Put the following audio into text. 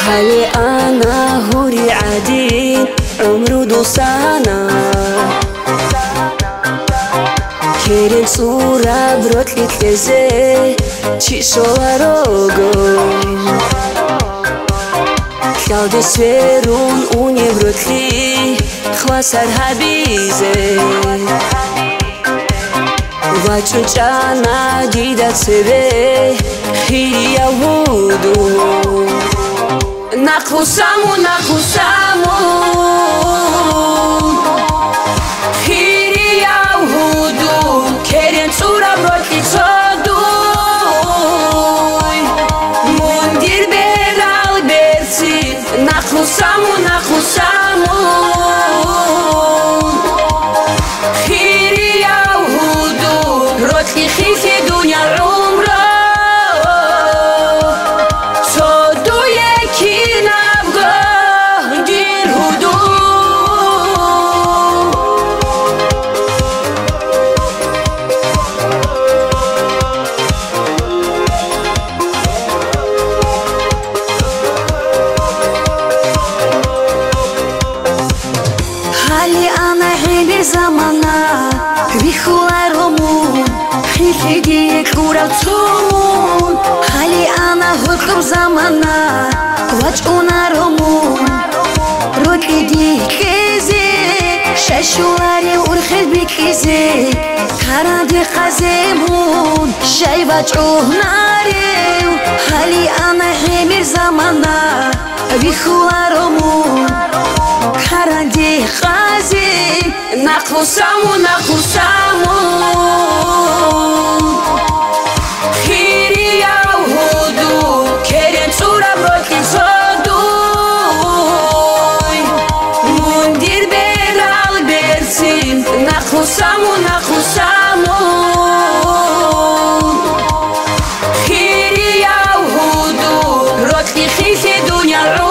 حالي أنا هوري عدين عمرو دوستانا كيرين صورة بروتلي تلزي تشيشو وروغو كلاودي سفيرون اوني بروتلي خواسر هبيزي وچون جانا دیدت سبه خیلی یهودو نخوسامو خیلی یهودو کرین صورا بروتلی صدوی مندیر برال برسی نخوسامو خیلی یهودو روتلی خیلی دنیا عمره زمانا بخولا رومون خیلی کوراتون حالی انا هکم زمانا وچونا رومون روکی دیکیزی ششواری ورخل بیکیزی کارادی قزیمون شای وچوناری حالی انا همیر زمانا بخولا رومون کارادی قزی نخوسامو خیلی یهودو کرین صورا بروتلی صدوی مندیر برال برسین نخوسامو خیلی یهودو روتلی خیلی دنیا